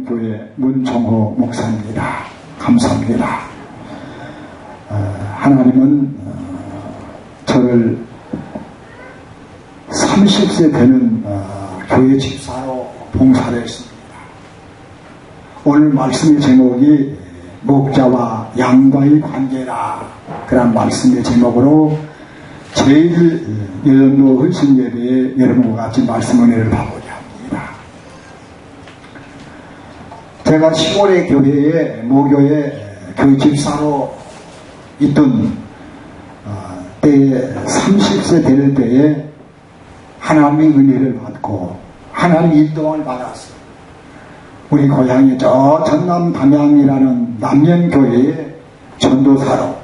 성령교회 문종호 목사입니다. 감사합니다. 하나님은 저를 30세 되는 교회 집사로 봉사를 했습니다. 오늘 말씀의 제목이 목자와 양과의 관계라, 그런 말씀의 제목으로 제일 여전도 헌신예배에 여러분과 같이 말씀 은혜를 받고자 합니다. 제가 시골의 교회에 모교에 교회 집사로 있던 때에 30세 될 때에 하나님의 은혜를 받고 하나님의 인도를 받았어요. 우리 고향이 저 전남 담양이라는 남년교회에 전도사로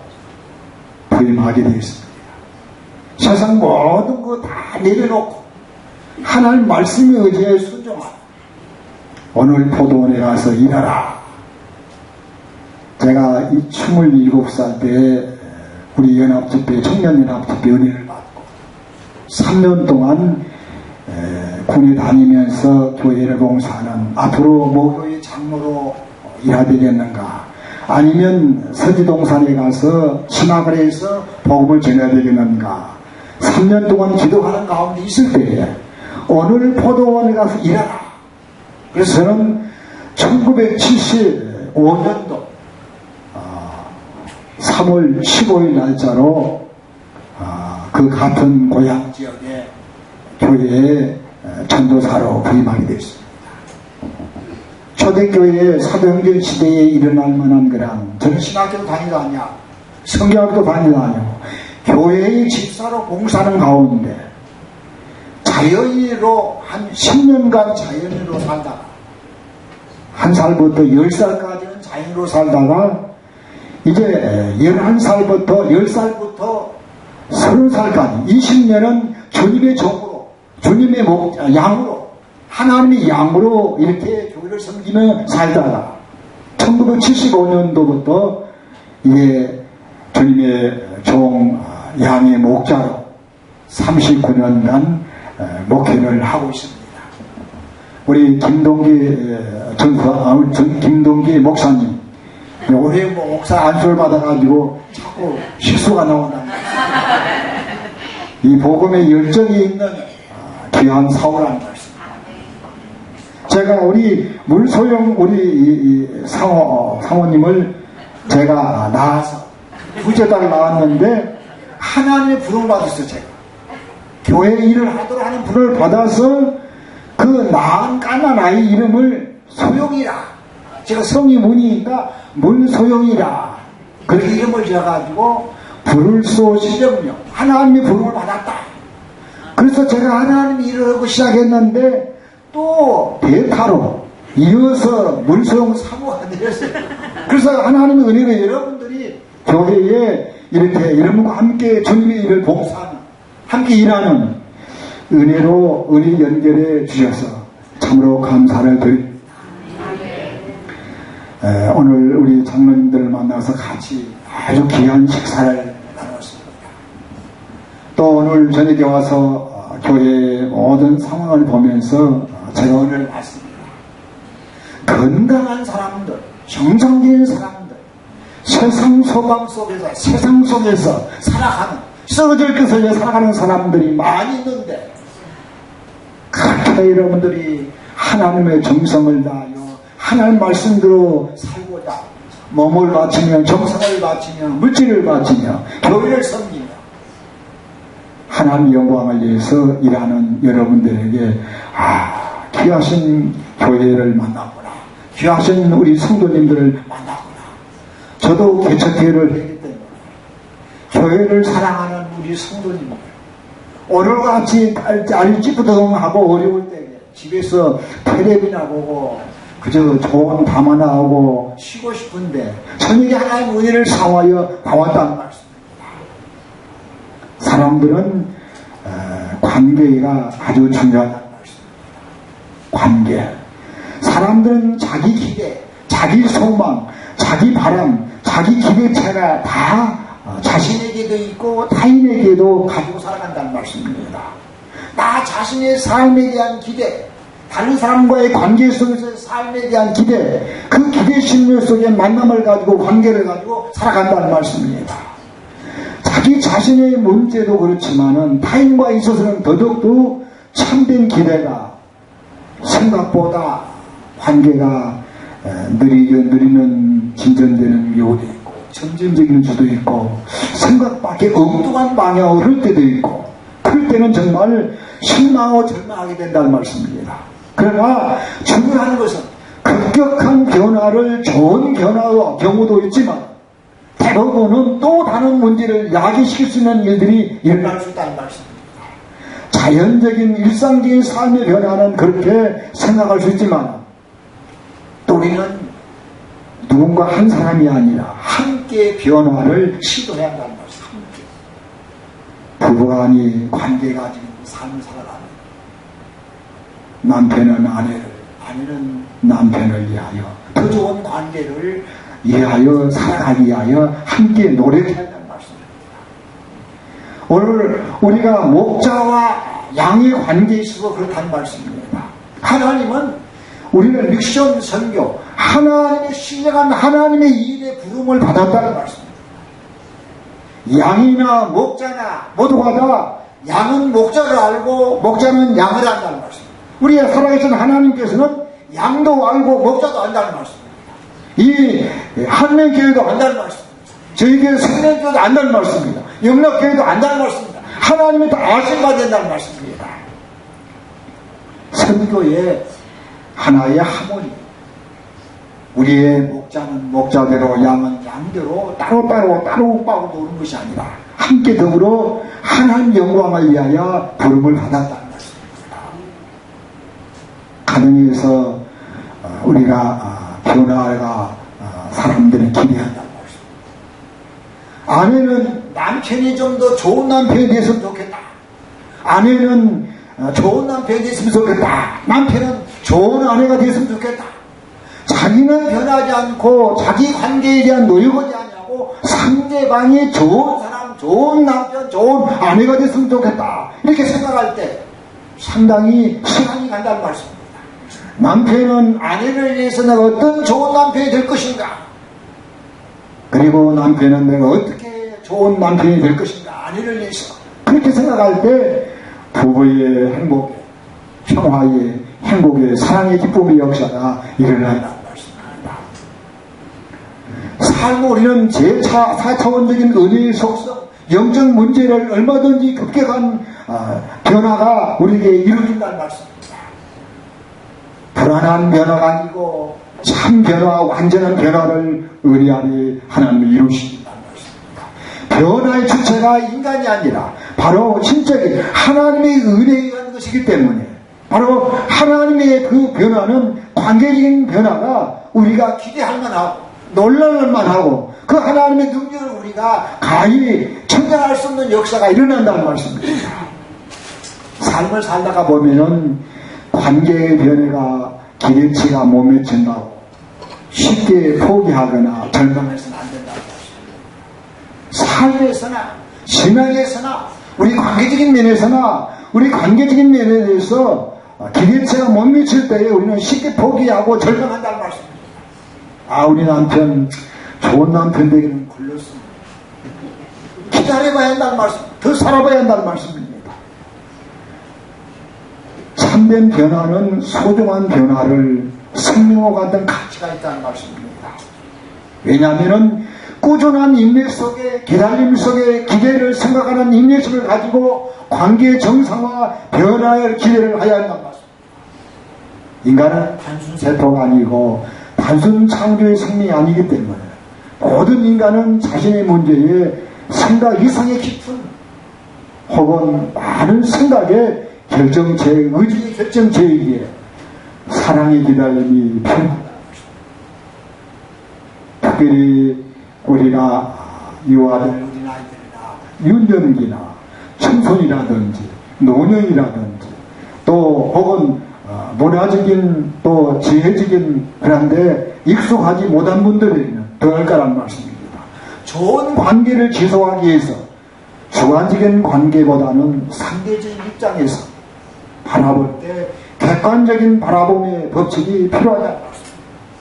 부임하게 되었습니다. 세상 모든 거 다 내려놓고 하나님 말씀에 의지해 순종하라. 오늘 포도원에 가서 일하라. 제가 27살 때 우리 연합집회, 청년연합집회 은혜를 받고 3년 동안 군에 다니면서 교회를 봉사하는, 앞으로 모교회 장로로 일해야 되겠는가, 아니면 서지동산에 가서 신학을 해서 복음을 전해야 되겠는가, 3년 동안 기도하는 가운데 있을 때에 오늘 포도원에 가서 일하라. 그래서 저는 1975년도 3월 15일 날짜로 그 같은 고향 지역의 교회에 전도사로 부임하게 되었습니다. 초대교회의 사도행전 시대에 일어날 만한 거란, 저는 신학교도 다니도 아니야, 성경학도 다니도 아니고 교회의 집사로 봉사하는 가운데 자연인으로 한 10년간 자연인으로 살다가, 1살부터 10살까지는 자연인으로 살다가 이제 11살부터 10살부터 30살까지 20년은 주님의 종으로, 주님의 양으로, 하나님의 양으로 이렇게 교회를 섬기며 살다가 1975년도부터 이제 주님의 종, 양의 목자로 39년간 목회를 하고 있습니다. 우리 김동기 목사님, 올해 목사 안수를 받아가지고 자꾸 실수가 나온다는 거예요. 이 복음의 열정이 있는 귀한 사오라는 말씀. 제가 우리 물소용 우리 사모님을 제가 낳아서 두째 달 낳았는데 하나님의 부름을 받았어요. 제가 교회 일을 하도록 하는 부름을 받아서 그 낳은 까만 아이 이름을 소용이라, 제가 성이 문이니까 문소용이라 그렇게 이름을 지어가지고 부를 수 없이정요, 하나님의 부름을 받았다. 그래서 제가 하나님의 일을 하고 시작했는데 또 대타로 이어서 문소용 사모가 되었어요. 그래서 하나님의 은혜로 여러분들이 교회에 이렇게 여러분과 함께 주님의 일을 봉사하는, 함께 일하는 은혜로 은혜 연결해 주셔서 참으로 감사를 드립니다. 오늘 우리 장로님들을 만나서 같이 아주 귀한 식사를 나눴습니다. 또 오늘 저녁에 와서 교회의 모든 상황을 보면서 제가 오늘 봤습니다. 건강한 사람들, 정상적인 사람들, 세상 소망 속에서, 세상 속에서 살아가는, 썩어질 것을 살아가는 사람들이 많이 있는데, 그렇게 여러분들이 하나님의 정성을 다하여 하나님 말씀대로 살고자 몸을 바치며 정성을 바치며 물질을 바치며 교회를 섬기며 하나님 영광을 위해서 일하는 여러분들에게 귀하신 교회를 만나구나, 귀하신 우리 성도님들을 만나구나. 저도 개척교회를 했기 때문에 교회를 사랑하는 우리 성도님들, 오늘과 같이 알찌부동하고 어려울 때에 집에서 텔레비나 보고 그저 좋은 담화나 하고 쉬고 싶은데 저녁에 하나님의 은혜를 사와여 나왔다는 말씀입니다. 사람들은 관계가 아주 중요하다는 말씀입니다. 관계. 사람들은 자기 기대, 자기 소망, 자기 바람, 자기 기대체가 다 자신에게도 있고 타인에게도 가지고 살아간다는 말씀입니다. 나 자신의 삶에 대한 기대, 다른 사람과의 관계 속에서의 삶에 대한 기대, 그 기대 심리 속에 만남을 가지고 관계를 가지고 살아간다는 말씀입니다. 자기 자신의 문제도 그렇지만은 타인과 있어서는 더더욱도 참된 기대가 생각보다 관계가 느리는 진전되는 경우도 있고 점진적인 수도 있고 생각밖에 엉뚱한 방향으로 흐를 때도 있고 그럴 때는 정말 실망하고 절망하게 된다는 말씀입니다. 그러나 중요한 것은 급격한 변화를 좋은 변화와 경우도 있지만 대부분은 또 다른 문제를 야기시킬 수 있는 일들이 일어날 수 있다는 말씀입니다. 자연적인 일상적인 삶의 변화는 그렇게 생각할 수 있지만 또 우리는 누군가 한 사람이 아니라 함께 변화를 시도해야 한다는 말씀입니다. 부부간이 관계가 지금 삶을 살아가는 남편은 아내를, 아내는 남편을 위하여 더 좋은 관계를 위하여 살아가기 위하여 함께 노력해야 한다는 말씀입니다. 오늘 우리가 목자와 양의 관계에 있어서 그렇다는 말씀입니다. 하나님은 우리는 미션 선교, 하나님의 신령한 하나님의 일에 부름을 받았다는 말씀입니다. 양이나 목자나 모두가 다 양은 목자를 알고 목자는 양을 안다는 말씀입니다. 우리가 살아계신 하나님께서는 양도 알고 목자도 안다는 말씀입니다. 이 한명교회도 안다는 말씀입니다. 저희교회 생명교회도 안다는 말씀입니다. 영락교회도 안다는 말씀입니다. 하나님이 다 아심받아야 된다는 말씀입니다. 선교의 하나의 하모니, 우리의 목자는 목자대로 양은 양대로 따로 빠고 노는 것이 아니라 함께 더불어 하나님 영광을 위하여 부름을 받았다는 말씀입니다. 가정에서 우리가 변화가 사람들은 기대한다는 말씀입니다. 아내는 남편이 좀 더 좋은 남편이 됐으면 좋겠다. 아내는 좋은 남편이 됐으면 좋겠다. 남편은 좋은 아내가 됐으면 좋겠다. 자기는 변하지 않고 자기 관계에 대한 노력하지 않냐고 상대방이 좋은 사람, 좋은 남편, 좋은 아내가 됐으면 좋겠다. 이렇게 생각할 때 상당히 시간이 간다는 말씀입니다. 남편은 아내를 위해서 내가 어떤 좋은 남편이 될 것인가? 그리고 남편은 내가 어떻게 좋은 남편이 될 것인가? 아내를 위해서. 그렇게 생각할 때 부부의 행복에, 평화의 행복의 사랑의 기쁨의 역사가 일어난다는 말씀입니다. 삶 우리는 제4, 4차원적인 은혜의 속성, 영적 문제를 얼마든지 급격한 변화가 우리에게 이루어진다는 말씀입니다. 불안한 변화가 아니고 참 변화, 완전한 변화를 은혜 안에 하나님이 이루신다는 말씀입니다. 변화의 주체가 인간이 아니라 바로 진짜게 하나님의 은혜에 의한 것이기 때문에 바로 하나님의 그 변화는 관계적인 변화가 우리가 기대할 만하고 놀랄 만하고 그 하나님의 능력을 우리가 가히 청장할 수 없는 역사가 일어난다는 말씀입니다. 삶을 살다가 보면은 관계의 변화가 기대치가 못 미친다고 쉽게 포기하거나 절망해서는 안 된다는 말씀입니다. 삶에서나 신앙에서나 우리 관계적인 면에서나 우리 관계적인 면에 대해서 기대치가 못 미칠 때에 우리는 쉽게 포기하고 절망한다는 말씀입니다. 우리 남편 좋은 남편 되기는 걸렸습니다. 기다려봐야 한다는 말씀, 더 살아봐야 한다는 말씀입니다. 참된 변화는 소중한 변화를 생명과 같은 가치가 있다는 말씀입니다. 왜냐하면 꾸준한 인맥 속에 기다림 속에 기대를 생각하는 인내심을 가지고 관계의 정상화 변화의 기대를 해야 한다는 말씀입니다. 인간은 단순 세포가 아니고 단순 창조의 생명이 아니기 때문에 모든 인간은 자신의 문제에 생각 이상의 깊은 혹은 많은 생각에 의지의 결정체이기에 사랑의 기다림이 필요하다. 특별히 우리가 유아들, 어린아이들이나 유년기나 청소년이라든지 노년이라든지 또 혹은 문화적인 또 지혜적인 그런데 익숙하지 못한 분들에게는 더할 거란 말씀입니다. 좋은 관계를 지속하기 위해서 주관적인 관계보다는 상대적인 입장에서 바라볼 때 객관적인 바라봄의 법칙이 필요하다.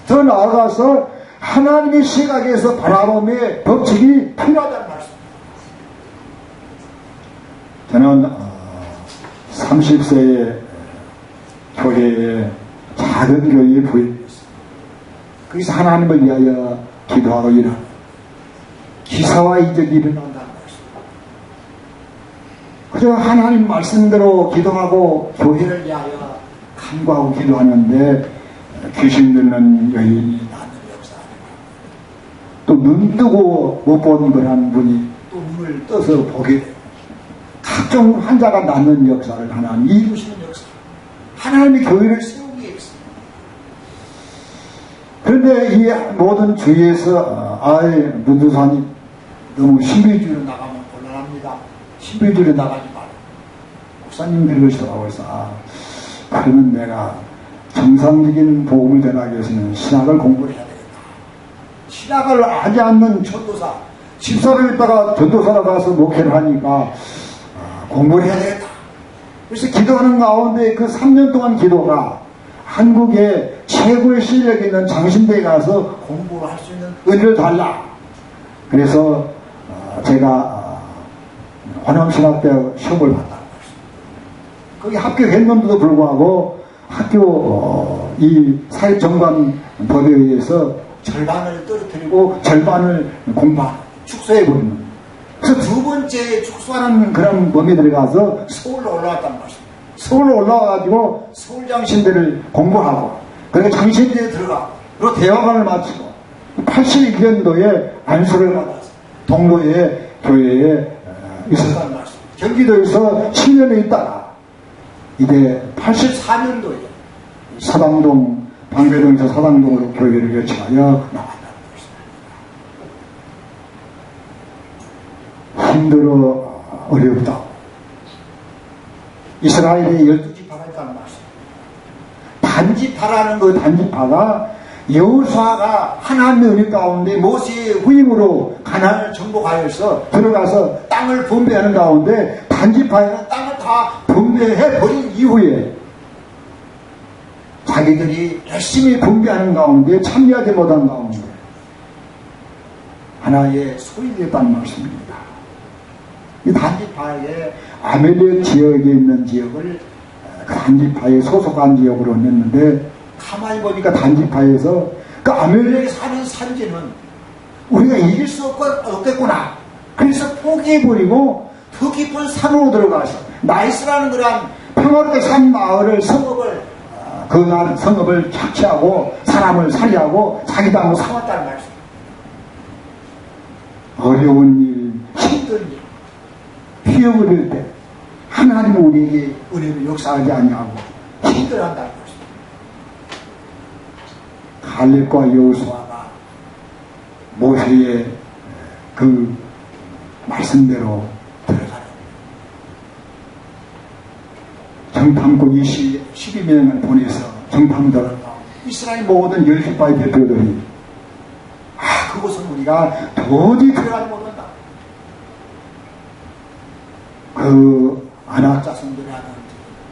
더 나아가서 하나님의 시각에서 바라봄의 법칙이 필요하다는 말씀. 저는 30세에 교회에 작은 교회에 부임했어요. 거기서 하나님을 위하여 기도하고 일하는 기사와 이적이 일어난다는 말씀. 그저 하나님 말씀대로 기도하고 교회를 위하여 간구하고 기도하는데 귀신 들는 여인이 나는 역사. 또 눈 뜨고 못 본 그런 분이 또 눈을 떠서 보게 되고 각종 환자가 낫는 역사를 하나님 이루시는 역사. 하나님의 교회를 세우기 위해서. 그런데 이 모든 주위에서 문두사님 너무 신비주의로 나가면 곤란합니다. 신비주의로 나가지 마라. 목사님 그러시더라고요. 그래서 그러면 내가 정상적인 복음을 전하기 위해서는 신학을 공부를 해야 되겠다. 신학을 하지 않는 전도사, 집사를 있다가 전도사로 가서 목회를 하니까 공부를 해야 되겠다. 그래서 기도하는 가운데 그 3년 동안 기도가 한국의 최고의 실력이 있는 장신대에 가서 공부를 할 수 있는 은혜를 달라. 그래서 제가 호남신학대학 시험을 봤다는 거죠. 거기 합격했는데도 불구하고 학교 이 사회정관법에 의해서 절반을 떨어뜨리고 절반을 공부하는 축소해버리는. 그래서 두 번째 축소하는 그런 범위에 들어가서 서울로 올라왔단 말이죠. 서울로 올라와가지고 서울장신대를 공부하고, 그리고 장신대에 들어가고, 그리고 대학원을 마치고, 81년도에 안수를 받아서 동로의 교회에 있었단 말이죠. 경기도에서 7년에 있다가, 이제 84년도에 사당동, 방배동에서 사당동으로 교회를 개척하여 나왔다는 것입니다. 힘들어 어렵다. 이스라엘에 12지파가 있다는 말씀. 단지파라는 그 단지파가 여호수아가 하나님의 은혜 가운데 모세의 후임으로 가나안을 정복하여서 들어가서 땅을 분배하는 가운데 단지파에는 땅을 다 분배해 버린 이후에 자기들이 열심히 분배하는 가운데 참여하지 못한 가운데 하나의 소리 됐다는 말씀입니다. 이 단지파의 아멜렉 지역에 있는 지역을 그 단지파에 소속한 지역으로 냈는데, 가만히 보니까 단지파에서 그 아멜렉에 사는 산지는 우리가 이길 수 없겠구나. 그래서 포기해버리고 더 깊은 산으로 들어가서 나이스라는 그런 평화롭게 산 마을을 성읍을 그 성읍을 착취하고 사람을 살해하고 자기 땅으로 삼았다는 말씀. 어려운 일, 힘든 일, 피어버릴 때 하나님은 우리에게 은혜를 역사하지 아니하고 힘들어한다는 것입니다. 갈렙과 여호수아가 모세의 그 말씀대로 들어가는 정탐꾼 12명을 보내서 정탐들을 이스라엘 모든 10지파의 대표들이 그곳은 우리가 도저히 들어가지 못한다. 그 아낙 자손들이 하는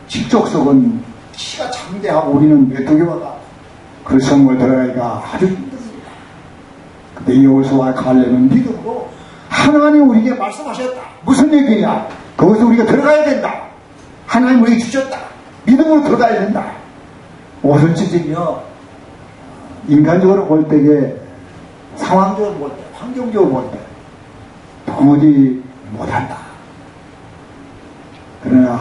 직족석은 키가 장대하고 우리는 메뚜기보다 그 성을 들어가기가 아주 힘듭니다. 근데 여호수아와 갈렙은 믿음으로 하나님 우리에게 말씀하셨다. 무슨 얘기냐? 그것을 우리가 들어가야 된다. 하나님 우리에게 주셨다. 믿음으로 들어가야 된다. 옷을 찢으며 인간적으로 볼 때에 상황적으로 볼 때, 환경적으로 볼 때 도무지 못한다. 그러나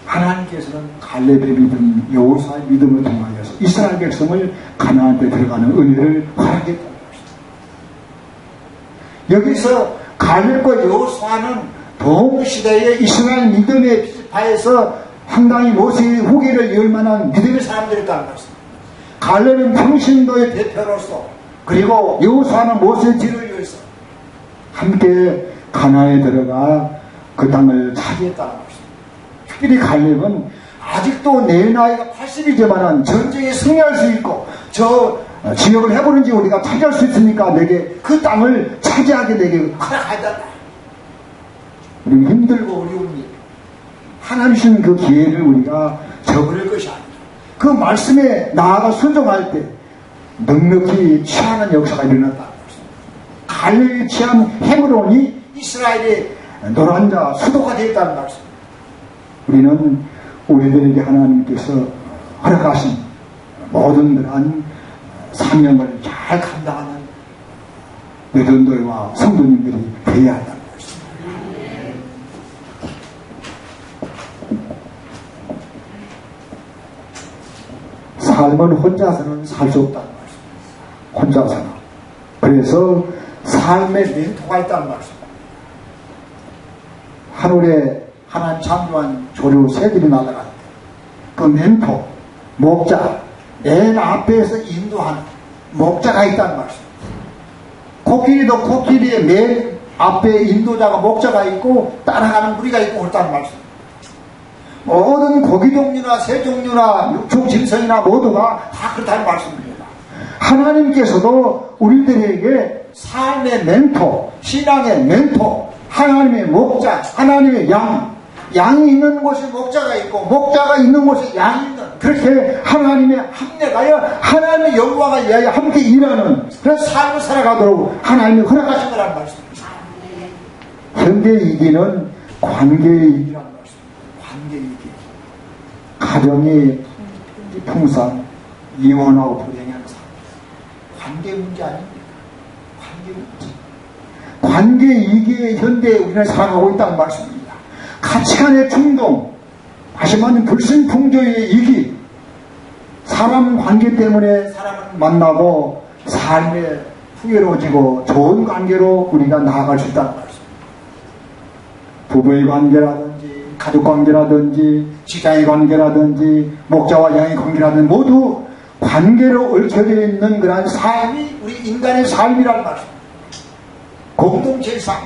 하나님께서는 갈렙의 믿음, 여호수아의 믿음을 통하여서 이스라엘 백성을 가나안 때 들어가는 은혜를 허락했다는 것입니다. 여기서 갈렙과 여호수아는 동시대의 이스라엘 믿음의 지파에서 상당히 모세의 후계를 이을 만한 믿음의 사람들이었다는 것입니다. 갈렙은 평신도의 대표로서, 그리고 여호수아는 모세의 뒤를 이어서 함께 가나안에 들어가 그 땅을 차지했다는 것입니다. 특별히 갈렙은 아직도 내 나이가 80이지만 전쟁에 승리할 수 있고 저 지역을 해보는지 우리가 차지할 수 있으니까 내게 그 땅을 차지하게 내게 허락하였다. 우리는 힘들고 어려운 일, 하나님 주신 그 기회를 우리가 저버릴 것이 아니라 그 말씀에 나아가 순종할 때 넉넉히 취하는 역사가 일어났다. 갈릴리 취한 헤브론이 이스라엘의 노란자 수도가 되었다는 말씀. 우리는 우리들에게 하나님께서 허락하신 모든 그러한 사명을 잘 감당하는 여전도와 성도님들이 되어야 한다는 말씀. 삶은 혼자서는 살 수 없다는 말씀. 혼자서는. 그래서 삶의 멘토가 있다는 말씀. 하늘에 하나님 창조한 조류 새들이 날아갈 때 그 멘토, 목자, 맨 앞에서 인도하는 목자가 있다는 말씀. 코끼리도 코끼리의 맨 앞에 인도자가 목자가 있고 따라가는 무리가 있고 그렇다는 말씀. 모든 고기 종류나 새 종류나 육축 짐승이나 모두가 다 그렇다는 말씀입니다. 하나님께서도 우리들에게 삶의 멘토, 신앙의 멘토, 하나님의 목자, 하나님의 양이 있는 곳에 목자가 있고 목자가 있는 곳에 양이 있는, 그렇게 하나님의 합력하여 하나님의 영광을 위하여 함께 일하는 그런 삶을 살아가도록 하나님이 허락하신 거라는 말씀입니다. 현대이기는 관계이기라는 말씀입니다. 관계이기. 가정이 풍상, 이혼하고 불행한 삶. 관계 문제 아닙니까? 관계 문제. 관계이기에 현대에 우리는 살아가고 있다는 말씀입니다. 가치관의 충동, 다시 말하면 불신풍조의 이기, 사람 관계 때문에 사람을 만나고 삶에 풍요로워지고 좋은 관계로 우리가 나아갈 수 있다는 말씀. 부부의 관계라든지 가족 관계라든지 직장의 관계라든지 목자와 양의 관계라든지 모두 관계로 얽혀져 있는 그러한 삶이 우리 인간의 삶이라는 말씀. 공동체의 삶.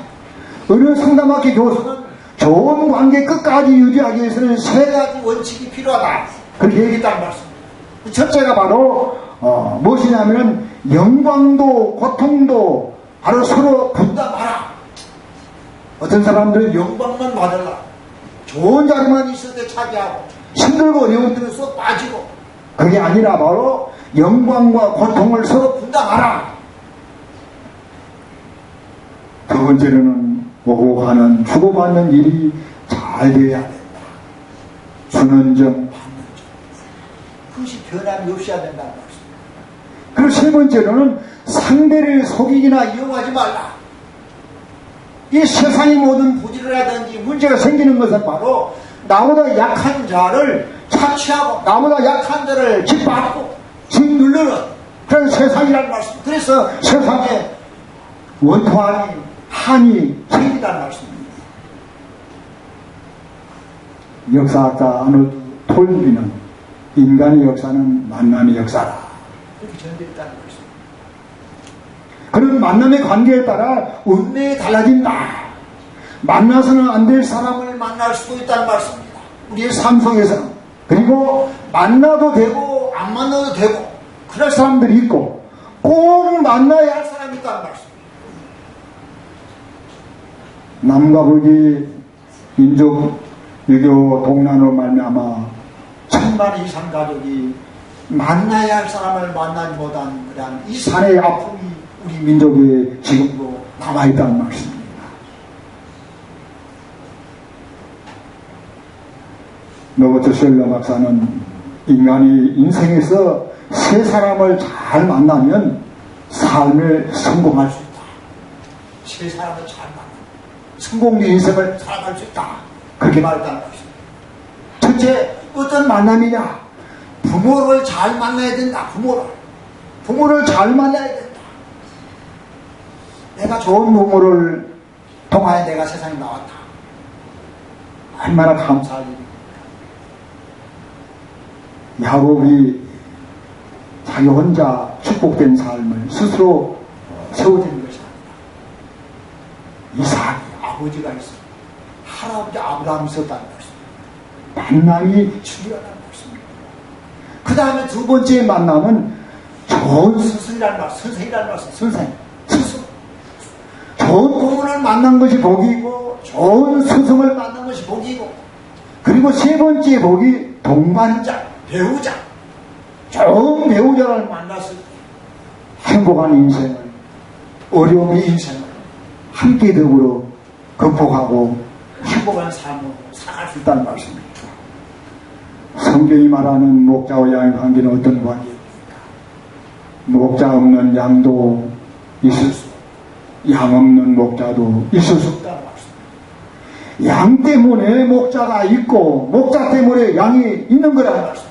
어느 상담학교 교수는 좋은 관계 끝까지 유지하기 위해서는 세 가지 원칙이 필요하다. 그렇게 얘기했다는 말씀입니다. 첫째가 바로 무엇이냐면 영광도 고통도 바로 서로 분담하라. 어떤 사람들은 영광만 받으라. 좋은 자리만 있을 때 차지하고 힘들고 어려운 데는 쏙 빠지고, 그게 아니라 바로 영광과 고통을 서로 분담하라. 두 번째로는 오고 가는 주고받는 일이 잘 되어야 된다. 주는 점 받는 점, 그것이 변함이 없어야 된다는 말씀입니다. 그리고 세 번째로는 상대를 속이거나 이용하지 말라. 이 세상의 모든 부질이라든지 문제가 생기는 것은 바로 나보다 약한 자를 착취하고 나보다 약한 자를 짓밟고 짓누르는 그런 세상이라는 말씀. 그래서 세상에 원통하니 한이 생기다는 말씀입니다. 역사학자 아놀드 톨비는 인간의 역사는 만남의 역사다, 이렇게 전제했다는 말씀입니다. 그런 만남의 관계에 따라 운명이 달라진다. 만나서는 안 될 사람을 만날 수도 있다는 말씀입니다. 우리의 삶 속에서는. 그리고 만나도 되고 안 만나도 되고 그럴 사람들이 있고 꼭 만나야 할 사람이 있다는 말씀입니다. 남과 북이 민족 외교 동란으로 말미암아 1000만 이상 가족이 만나야 할 사람을 만나지 못한 그런 이 산의 아픔이 우리 민족에 지금도 남아있다는 말씀입니다. 로버트 쉘러 박사는 인간이 인생에서 세 사람을 잘 만나면 삶에 성공할 수 있다. 세 사람을 잘 만나 성공의 인생을 살아갈 수 있다. 그렇게 말했다는 것입니다. 첫째, 어떤 만남이냐? 부모를 잘 만나야 된다. 부모를 잘 만나야 된다. 내가 좋은 부모를 통하여 내가 세상에 나왔다. 얼마나 감사할 일입니까? 야곱이 자기 혼자 축복된 삶을 스스로 세워지는 것이 아니라 이삭이 아버지가 있습니다. 할아버지 아브라함이 있었다는 말씀입니다. 만남이 중요하다는 말씀입니다. 그 다음에 두 번째 만남은 좋은 스승이라는 말씀, 선생이라는 말씀, 선생, 스승. 좋은 부모를 만난 것이 복이고 좋은 스승을 만난 것이 복이고 그리고 세 번째 복이 동반자, 배우자. 좋은 배우자를 만났을 때 행복한 인생을, 어려움의 인생을 함께 더불어 극복하고 행복한 삶으로 살아갈 수 있다는 말씀입니다. 성경이 말하는 목자와 양의 관계는 어떤 관계입니까? 목자 없는 양도 있을 수, 양 없는 목자도 있을 수 없다는 말씀입니다. 양 때문에 목자가 있고 목자 때문에 양이 있는 거라는 말씀입니다.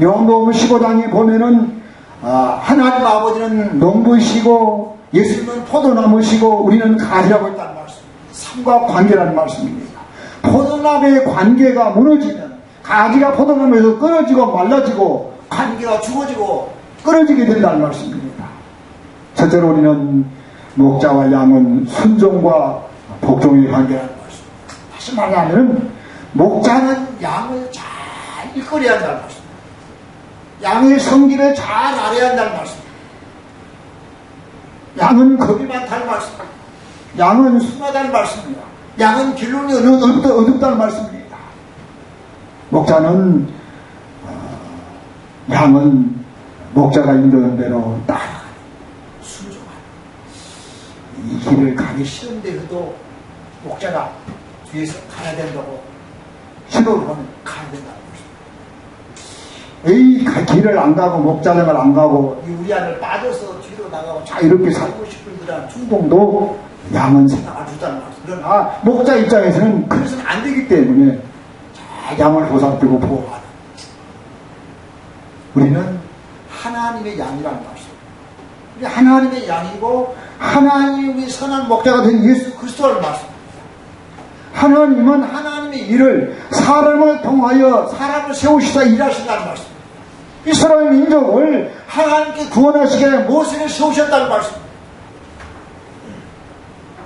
요한복음 15장에 보면은 하나님 아버지는 농부이시고 예수님은 포도나무시고 우리는 가지라고 있다는 말씀. 삶과 관계라는 말씀입니다. 포도나무의 관계가 무너지면 가지가 포도나무에서 끊어지고 말라지고 관계가 죽어지고 끊어지게 된다는 말씀입니다. 첫째로 우리는 목자와 양은 순종과 복종의 관계라는 말씀입니다. 다시 말하면 목자는 양을 잘 이끌어야 한다는 말씀입니다. 양의 성질을 잘 알아야 한다는 말씀입니다. 양은 겁이 많다는 말씀입니다. 양은 순하다는 말씀입니다. 양은 길론이 어둡다는 말씀입니다. 목자는 양은 목자가 인도하는 대로 따라가는 순종하는 이 길을 가기 싫은데도 목자가 뒤에서 가야 된다고 신호를 보면 가야 된다는 말씀입니다. 이 길을 안 가고 목자장을 안 가고 우리 안을 빠져서 뒤로 나가고 자 이렇게 살고 싶은 그런 충동도 양은 생각을 주다는 말씀. 그러나 목자 입장에서는 그래서는 안 되기 때문에 양을 보살피고 보호하는 우리는 하나님의 양이라는 말씀. 우리 하나님의 양이고 하나님의 선한 목자가 된 예수 그리스도라는 말씀입니다. 하나님은 하나님의 일을 사람을 통하여 사람을 세우시다 일하신다는 말씀입니다. 이스라엘 민족을 하나님께 구원하시기 위해 모세를 세우셨다는 말씀입니다.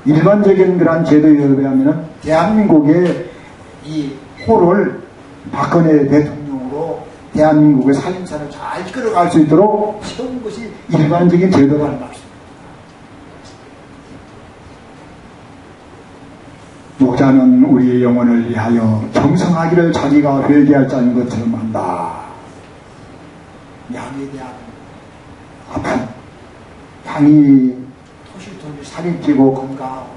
일반적인 그런 제도에 의하면 대한민국의 이 호를 박근혜 대통령으로 대한민국의 살림살을 잘 이끌어갈 수 있도록 세운 것이 일반적인 제도라는 말씀입니다. 목자는 우리의 영혼을 위하여 정성하기를 자기가 회개할 자인 것처럼 한다. 양에 대한 아픔, 양이 토실토실 살이 찌고 건강하고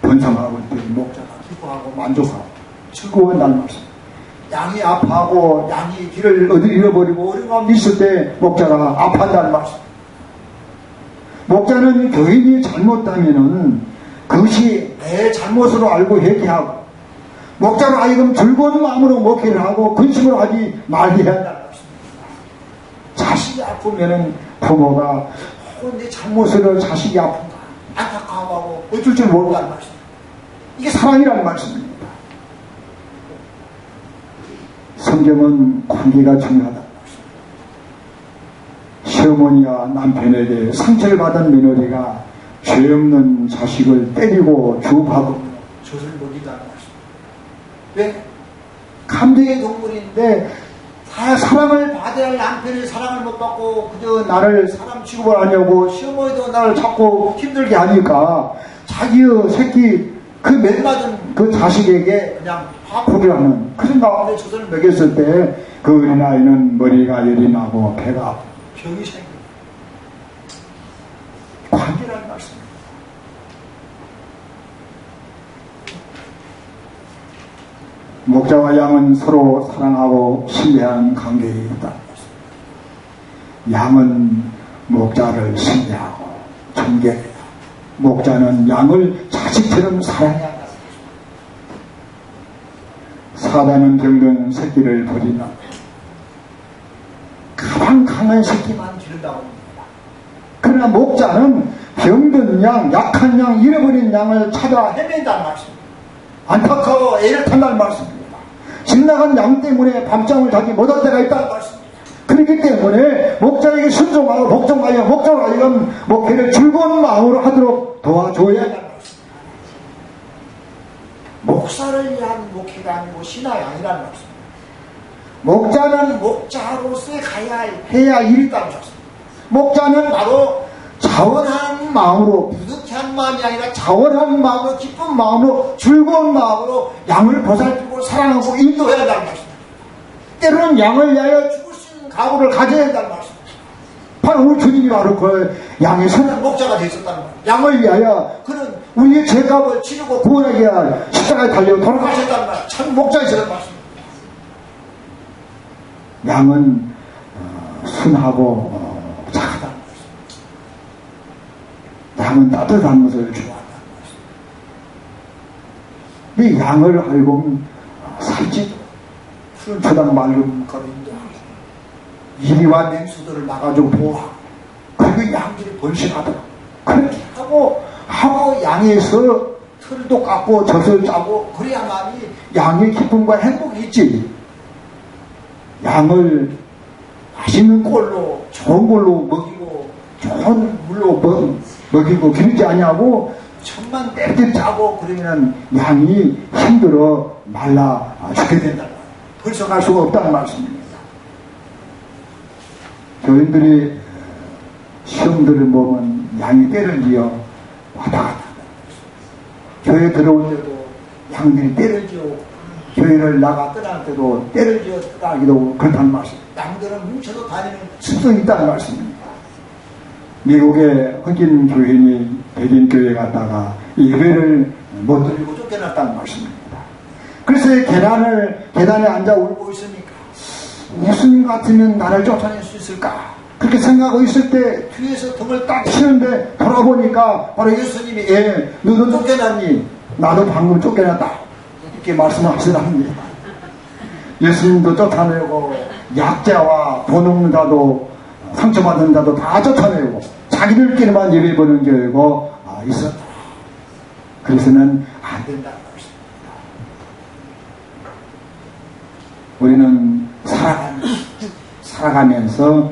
번성하고 때 목자가 기뻐하고 만족하고 즐거워한다는 말씀. 양이 아파하고 양이 길을 잃어버리고 어려움이 있을 때 목자가 아파한다는 말씀. 목자는 교인이 잘못하면은 그것이 내 잘못으로 알고 회개하고 목자로 하여금 즐거운 마음으로 목회를 하고 근심으로 하지 말게 한다는 말씀입니다. 자식이 아프면은 부모가 내 잘못으로 자식이 아픈가 안타까워하고 어쩔 줄 모른다는 말씀입니다. 이게 사랑이라는 말씀입니다. 성경은 관계가 중요하다는 말씀입니다. 시어머니와 남편에게 상처를 받은 며느리가 죄 없는 자식을 때리고 주업하고 젖을 먹이다는 말씀입니다. 왜? 감정의 동물인데 사랑을 받아야 할 남편이 사랑을 못 받고 그저 나를 사람 취급을 하냐고 시어머니도 나를 자꾸 힘들게 하니까 자기의 새끼 그 맺받은 그 자식에게 그냥 화풀이하는 그런 가운데 젖을 먹였을 때 그 어린아이는 머리가 열이 나고 배가 아프고 병이 생깁니다. 관계라는 말씀입니다. 목자와 양은 서로 사랑하고 신뢰하는 관계에 있다는 말씀입니다. 양은 목자를 신뢰하고 존경해야 목자는 양을 자식처럼 사랑해야 한다. 사단은 병든 새끼를 버리나 가장 강한 새끼만 기른다고 합니다. 그러나 목자는 병든 양, 약한 양, 잃어버린 양을 찾아 헤맨다는 말씀입니다. 안타까워 애를 탄다는 말씀입니다. 집 나간 양 때문에 밤잠을 자지 못할 때가 있다는 말씀입니다. 그렇기 때문에 목자에게 순종하고 복종하여 목자로 하여금 목회를 즐거운 마음으로 하도록 도와줘야 한다는 말씀입니다. 목사를 위한 목회가 아니고 신하가 아니라는 말씀입니다. 목자는 목자로서 해야 할 일이 있다는 말씀입니다. 목자는 바로 자원한 마음으로 부득이한 착한 마음이 아니라 자원한 마음으로, 기쁜 마음으로, 즐거운 마음으로 양을 보살피고 사랑하고 인도해야 한다는 말씀입니다. 때로는 양을 위하여 죽을 수 있는 각오를 가져야 한다는 말씀입니다. 바로 우리 주님이 바로 그 양의 선한 목자가 되셨다는 거예요. 양을 위하여 그는 우리의 죄값을 치르고 구원하기 위하여 십자가에 달려 돌아가셨다는 말이에요. 참 목자이시라는 말씀입니다. 양은 순하고 착하다는 말씀입니다. 양은 따뜻한 것을 좋아한다는 말씀입니다. 이 양을 알고 살지도 푸른 초당 맑은 거린도 이리와 냉수들을 막아주고 보호하고 그리고 양들이 번식하도록 그렇게 하고 양에서 틀도 깎고 젖을 짜고 그래야만이 양의 기쁨과 행복이 있지. 양을 맛있는 꼴로 좋은 걸로 먹이고 좋은 물로 먹이고 기르지 아니하고 천만 때때 짜고 그러면 양이 힘들어 말라 죽게 된다는 거예요. 벌써 갈 수가 없다는 말씀입니다. 교인들이 시험들을 보면 양이 때를 지어 왔다 갔다 한다는 거예요. 교회 들어올 때도 양들이 때를 지어 교회를 나가 떠날 때도 때를 지어 떠나기도 하고 그렇다는 말씀. 양들은 뭉쳐서 다니는 습성이 있다는 말씀입니다. 미국의 흑인 교인이 백인 교회에 갔다가 예배를 못 드리고 쫓겨났다는 말씀입니다. 그래서 계단에 앉아 울고 있으니까 무슨 같으면 나를 쫓아낼 수 있을까? 그렇게 생각하고 있을 때 뒤에서 등을 딱 치는데 돌아보니까 바로 예수님이 너도 쫓겨났니? 나도 방금 쫓겨났다. 이렇게 말씀하시랍니다. 예수님도 쫓아내고 약자와 돈 없는 자도 상처받은 자도 다 쫓아내고 자기들끼리만 예배 보는 교회고 있었다. 그래서는 안 된다는 것입니다. 우리는 살아가면서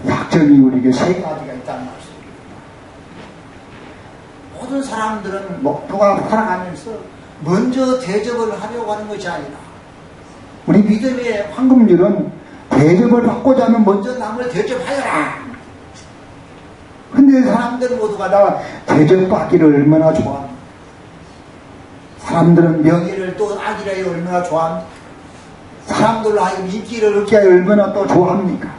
약점이 우리에게 세 가지가 있다는 말씀입니다. 모든 사람들은 목표가 살아가면서 먼저 대접을 하려고 하는 것이 아니라 우리 믿음의 황금률은 대접을 받고자 하면 먼저 남을 대접하여라. 근데 사람들 모두가 다 대접받기를 얼마나 좋아합니까? 사람들은 명예를 또 악이라 하여 얼마나 좋아합니까? 사람들로 하여금 인기를 얻게 하여 얼마나 또 좋아합니까?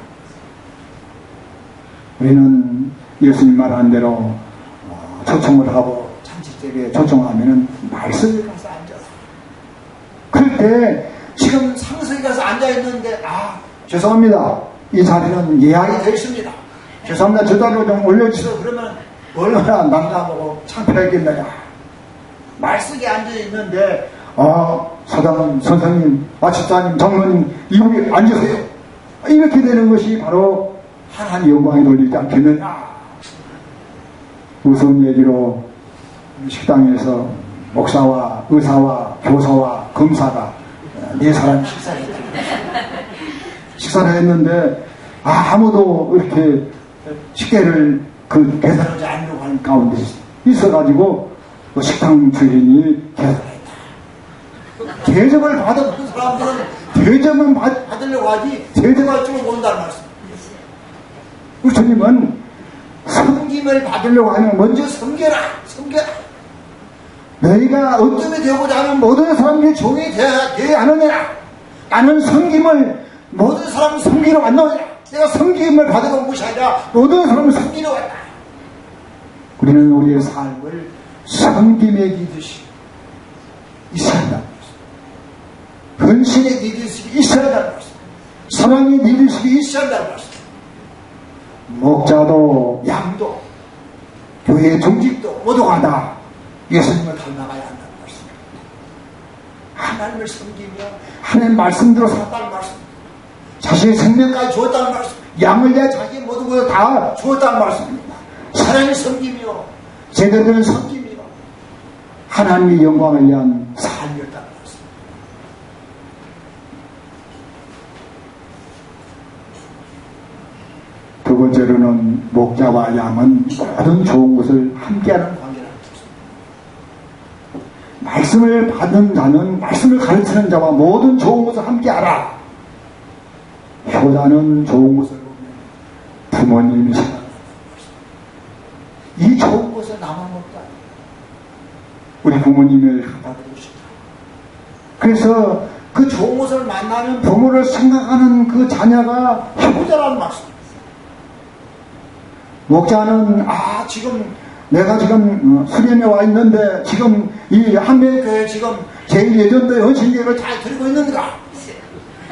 우리는 예수님 말한 대로 초청을 하고 잔치집에 초청하면은 말씀에 가서 앉아라. 그럴 때 지금 상석에 가서 앉아있는데 죄송합니다. 이 자리는 예약이 되어 있습니다. 죄송합니다. 저 자리로 좀 올려주세요. 그러면 얼마나 난감하고 창피하겠느냐. 말씀에 앉아있는데 사장님, 선생님, 집사님, 장로님 이분이 앉으세요. 이렇게 되는 것이 바로 하나님 영광이 돌리지 않겠느냐. 무슨 얘기로 식당에서 목사와 의사와 교사와 검사가 네 사람 식사를 했는데 아무도 이렇게 식대를 계산하지 않으려고 하는 가운데 있어가지고 식당 주인이 계산했다. 대접을 받은 사람들은 대접은 받으려고 하지 대접할 줄 모른다는 말씀. 우리 주님은 섬김을 받으려고 하면 먼저 섬겨라. 너희가 어둠이 되고자 하면 모든 사람들이 종이 되어야 하느냐. 나는 섬김을 모든 사람을 섬기러 왔느냐. 내가 섬김을 받으러 온 것이 아니라 모든 사람을 섬기러 왔다. 우리는 우리의 삶을 섬김의 리더십이 있어야 한다는 것입니다. 헌신의 리더십이 있어야 한다는 것입니다. 사랑의 리더십이 있어야 한다는 것입니다. 목자도 양도 교회의 종직도 모두가 다 예수님을 닮아가야 한다는 것입니다. 하나님을 섬기며 하나님 말씀대로 살았다는 말씀입니다. 자신의 생명까지 주었다는 말씀입니다. 양을 위해 자기의 모든 것을 다 주었다는 말씀입니다. 사랑을 섬기며 제대로 된 섬기며 하나님의 영광을 위한 삶이었다는 말씀입니다. 두 번째로는 목자와 양은 모든 좋은 것을 함께하는 관계라는 것입니다. 말씀을 받는 자는 말씀을 가르치는 자와 모든 좋은 것을 함께하라. 효자는 좋은 것을 보면 부모님이시다. 이 좋은 것을 나만 먹다. 우리 부모님을 받아들이고 싶다. 그래서 그 좋은 것을 만나면 부모를 생각하는 그 자녀가 효자라는 말씀입니다. 목자는 지금 내가 지금 수련회 와 있는데 지금 이 한매교회 지금 제1예전도의 헌신계를 잘 드리고 있는가?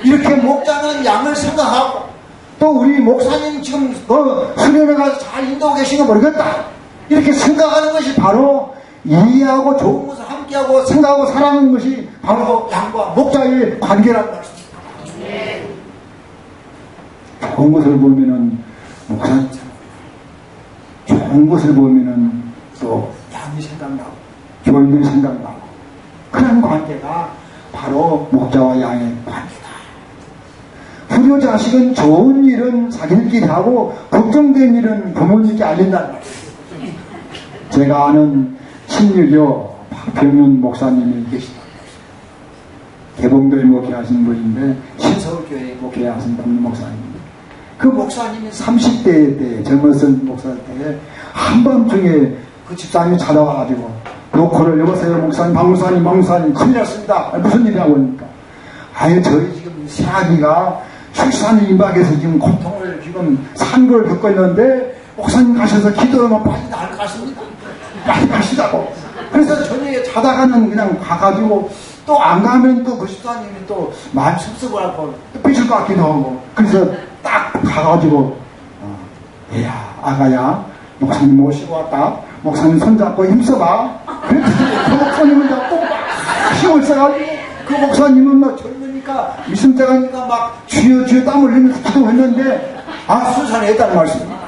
이렇게 목자는 양을 생각하고 또 우리 목사님 지금 수련회 가서 잘 인도하고 계신가 모르겠다. 이렇게 생각하는 것이 바로 이해하고 좋은 것을 함께하고 생각하고 사랑하는 것이 바로 양과 목자의 관계라는 말씀입니다. 좋은 것을 보면은 목사님 좋은 것을 보면은 또 양이 생각나고 교인들이 생각나고 그런 관계가 바로 목자와 양의 관계다. 불효자식은 좋은 일은 자기들끼리 하고 걱정된 일은 부모님께 알린다는 말이에요. 제가 아는 신유교 박병윤 목사님이 계시다. 개봉도에 목회하신 분인데 신서울교회에 목회하신 분 목사님. 그 목사님이 30대 때 젊었을 목사 때 한밤중에 그 집사님이 찾아와가지고 노크를 여보세요 목사님 박목사님 큰일 났습니다. 무슨 일이라고 하니까 저희 지금 새아기가 출산 임박해서 지금 고통을 지금 산고를 겪고 있는데 목사님 가셔서 기도하면 빨리 나을 것 같습니다. 빨리 가시다고. 그래서 저녁에 자다가는 그냥 가가지고 또 안 가면 또 그 집사님이 또 마음 섭섭하고 또 삐질 것 같기도 하고 그래서 딱 가가지고 얘야 아가야 목사님 모시고 왔다. 목사님 손잡고 힘써봐. 그랬더니 그 목사님은 꼭 힘을 써가지고 그 목사님은 막 젊으니까 미심쩍으니까 막 주여 땀 흘리면서 기도했는데 순산했다는 말씀입니다.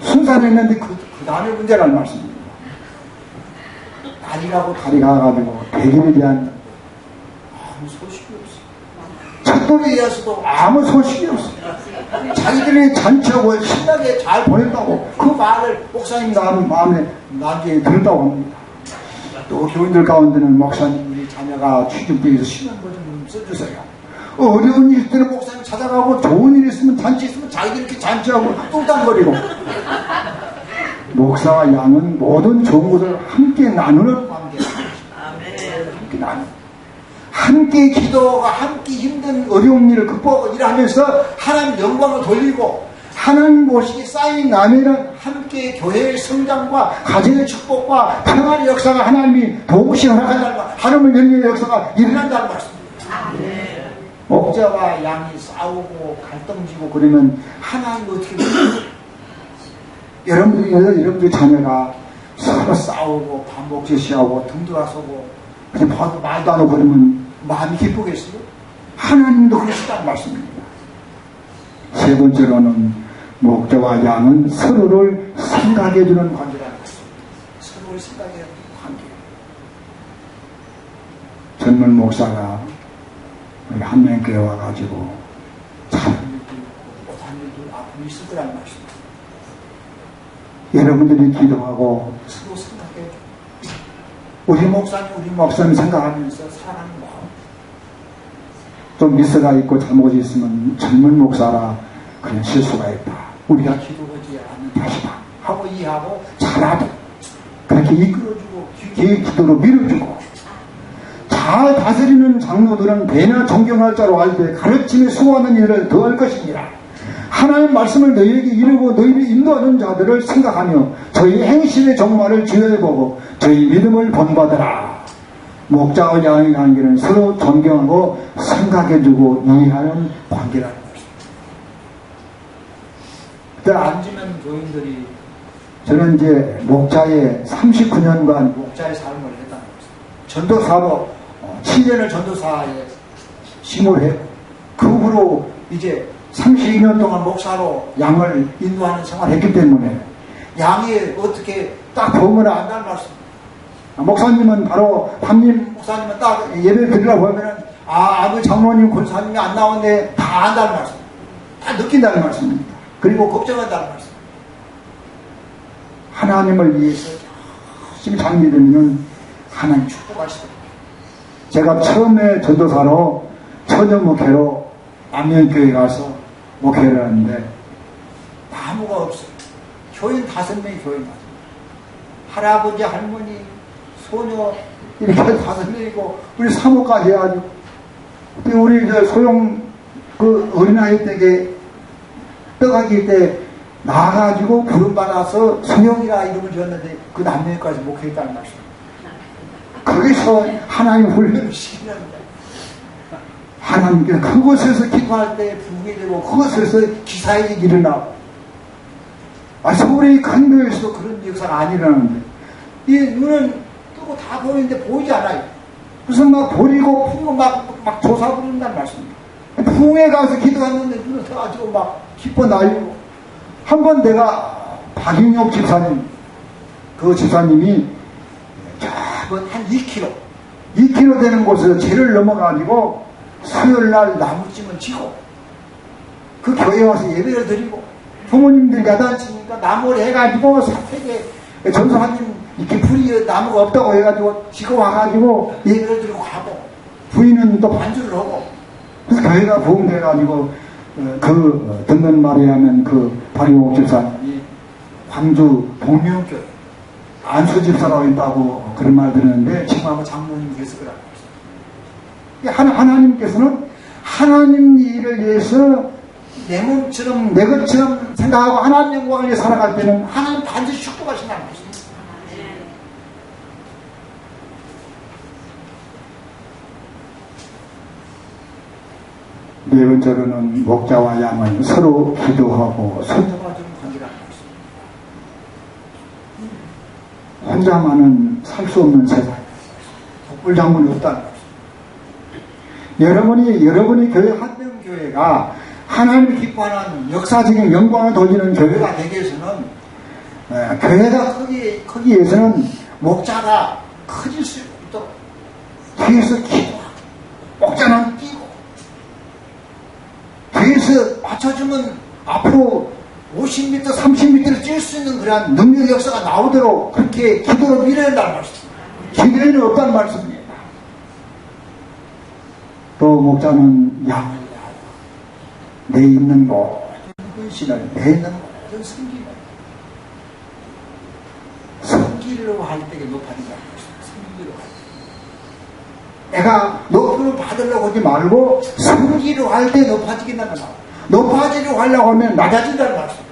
순산했는데 그 다음에 문제라는 말씀입니다. 다리 가가지고 대길에 대한 아무 소식이 없어. 척도에 대해서도 아무 소식이 없어. 자기들이 잔치하고 신나게 잘 보냈다고 그 말을 목사님 마음에 나중에 들었다고 합니다. 또 교인들 가운데는 목사님 우리 자녀가 취직되어서 신앙 좀 써주세요. 어려운 일 때는 목사님 찾아가고 좋은 일 있으면 잔치 있으면 자기들 이렇게 잔치하고 뚱땅거리고 목사와 양은 모든 좋은 것을 함께 나누는 관계예요. 함께 나누는. 함께 기도가 함께 힘든 어려운 일을 극복하고 일하면서 하나님 영광을 돌리고 하나님 모시기 쌓인 나면은 함께 교회의 성장과 가정의 축복과 평안의 역사가 하나님이 도무시 허락한다는 말, 하나님을 열리는 역사가 일어난다는 말씀입니다. 목자와 양이 싸우고 갈등지고 그러면 하나님 어떻게 여러분들이 자녀가 서로 싸우고 반복 제시하고 등 돌아서고 그냥 봐도 말도 안 하고 그러면 마음이 기쁘겠어요? 하나님도 그러시다는 말씀입니다. 세 번째로는 목자와 양은 서로를 생각해주는 관계라는 것입니다. 서로를 생각해주는 관계. 젊은 목사가 한명교회 와가지고 잘한 일도 있고 못한 일도 아픔이 있을 거라는 말씀입니다. 여러분들이 기도하고 서로 생각해줘. 우리 목사님 생각하면서 사랑하는 마음. 좀 미스가 있고 잘못이 있으면 젊은 목사라 그냥 실수가 있다. 우리가 기도하지 않는 탓이다. 하고 이해하고 잘하고 그렇게 이끌어주고 기도로 밀어주고 잘 다스리는 장로들은 배나 존경할 자로 할 때 가르침에 수고하는 일을 더할 것이니라. 하나님 말씀을 너희에게 이루고 너희를 인도하는 자들을 생각하며 저희 행실의 종말을 주의해보고 저희 믿음을 본받으라. 목자와 양의 관계는 서로 존경하고 생각해주고 이해하는 관계라는 것입니다. 그때 앉으면 교인들이 저는 이제 목자의 39년간 목자의 삶을 했다는 것입니다. 전도사로 7년을 전도사에 심을 했고 그 후로 이제 32년 동안 목사로 양을 인도하는 생활을 했기 때문에 양이 어떻게 딱 보면 안다는 말씀입니다. 목사님은 바로 담임 목사님은 딱 예배 드리려고 하면은 아버지 장로님 권사님이 안 나오는데 다 안다는 말씀입니다. 다 느낀다는 말씀입니다. 그리고 걱정한다는 말씀입니다. 하나님을 위해서 열심히 잘 믿으면 하나님 축복하시더라고요. 제가 처음에 전도사로 처녀 목회로 안면교회 가서 목회를 하는데 나무가 없어요. 교인 5명이 교인 가서 할아버지, 할머니, 소녀 이렇게 5명이고 우리 사모까지 해가지고 우리 저 소용 그 어린아이 때에 떠가기 때 나가가지고 부름받아서 소용이라 이름을 지었는데 그 남녀까지 목회했다는 말씀. 거기서 하나님 훈련을 시키는데 하나님께서 그곳에서 기도할 때 부흥이 되고 그곳에서 기사의 일이 일어나고 서울의 큰 교회에서도 그런 역사가 안 일어나는데 이 눈은 뜨고 다 보이는데 보이지 않아요. 그래서 막 버리고 풀고 막 조사 부른다는 말씀입니다. 부흥에 가서 기도했는데 눈을 떠가지고 막 기뻐 날리고 한 번 내가 박인옥 집사님 그 집사님이 한 2km 되는 곳에서 죄를 넘어가지고 수요일날 나무찜을 지고 그 교회에 와서 예배를 드리고 부모님들이 야단치니까 나무를 해가지고 사택에 전사님 이렇게 불이 나무가 없다고 해가지고 지고 와가지고 예배를 드리고 가고 부인은 또 반주를 하고 그래서 교회가 부흥돼가지고 듣는 말에 하면 그 박인옥 집사님이 광주 동명교회 안수 집사라고 있다고 그런 말 들었는데 지금 아마 장로님 계실 거라고 했어요. 하나님께서는 하나님 일을 위해서 내 몸처럼 내 것처럼 생각하고 하나님 영광을 위해 살아갈 때는 하나님 반드시 축복하신다는 것입니다. 네 번째로는 목자와 양은 서로 기도하고 손잡아주는 관계라는 것입니다. 혼자만은 살 수 없는 세상, 독불장군이 없다는 것입니다. 여러분이 교회 한명교회가 하나님을 기뻐하는 역사적인 영광을 돌리는 교회가 되기 위해서는 교회가 크기 위해서는 목자가 커질 수 있도록 뒤에서 기도하고 목자는 뛰고 뒤에서 맞춰주면 앞으로 50m, 30m를 뛸 수 있는 그러한 능력 역사가 나오도록 그렇게 기도로 밀어야 한다는 말씀입니다. 기도에는 없다는 말씀입니다. 또 목자는 양을 위하여 내 있는 모든 근신을 내 있는 모든 성기로 할 때에 높아진다는 것입니다. 성기로 할 때. 내가 높음을 받으려고 하지 말고 성기로 할 때 높아지겠다는 말. 높아지려고 하려고 하면 낮아진다는 말씀입니다.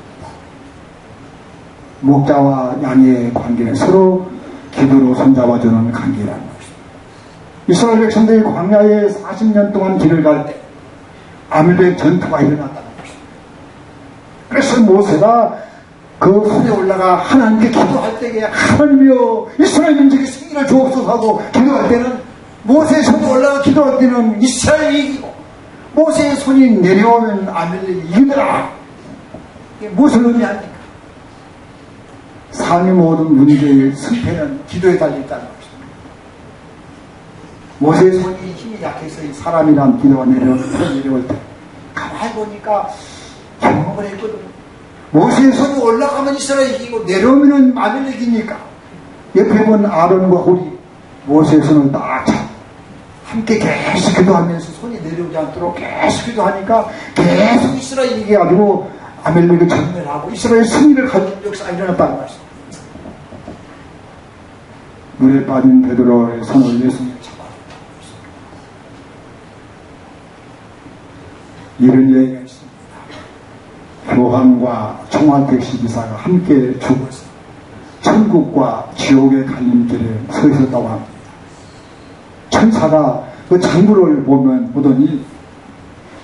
목자와 양의 관계는 서로 기도로 손잡아주는 관계라는 것입니다. 이스라엘 백성들이 광야에 40년 동안 길을 갈 때 아말렉 전투가 일어났다는 것입니다. 그래서 모세가 그 산에 올라가 하나님께 기도할 때에 하나님이여 이스라엘 민족의 승리를 주옵소서 하고 기도할 때는 모세의 손이 올라가 기도할 때는 이스라엘이 이기고 모세의 손이 내려오면 아말렉이 이기더라. 이게 무엇을 의미합니까? 삶의 모든 문제의 승패는 기도에 달려있다는 것입니다. 모세의 손이 힘이 약해서 사람이란 기도가 내려올 때 가만히 보니까 경험을 했거든요. 모세의 손이 올라가면 이스라엘이 이기고 내려오면 아말렉이니까 옆에 본 아론과 홀이 모세의 손을 딱 잡고 함께 계속 기도하면서 손이 내려오지 않도록 계속 기도하니까 계속 이스라엘이 이겨가지고 아말렉을 전멸하고 이스라엘 승리를 가진 역사가 일어났다는 말씀. 물에 빠진 베드로의 손을 예수님이 잡아줬다는 말씀. 이런 얘기가 있습니다. 교황과 청와택시 기사가 함께 죽어서 천국과 지옥의 갈림길에 서 있었다고 합니다. 천사가 그 장부를 보더니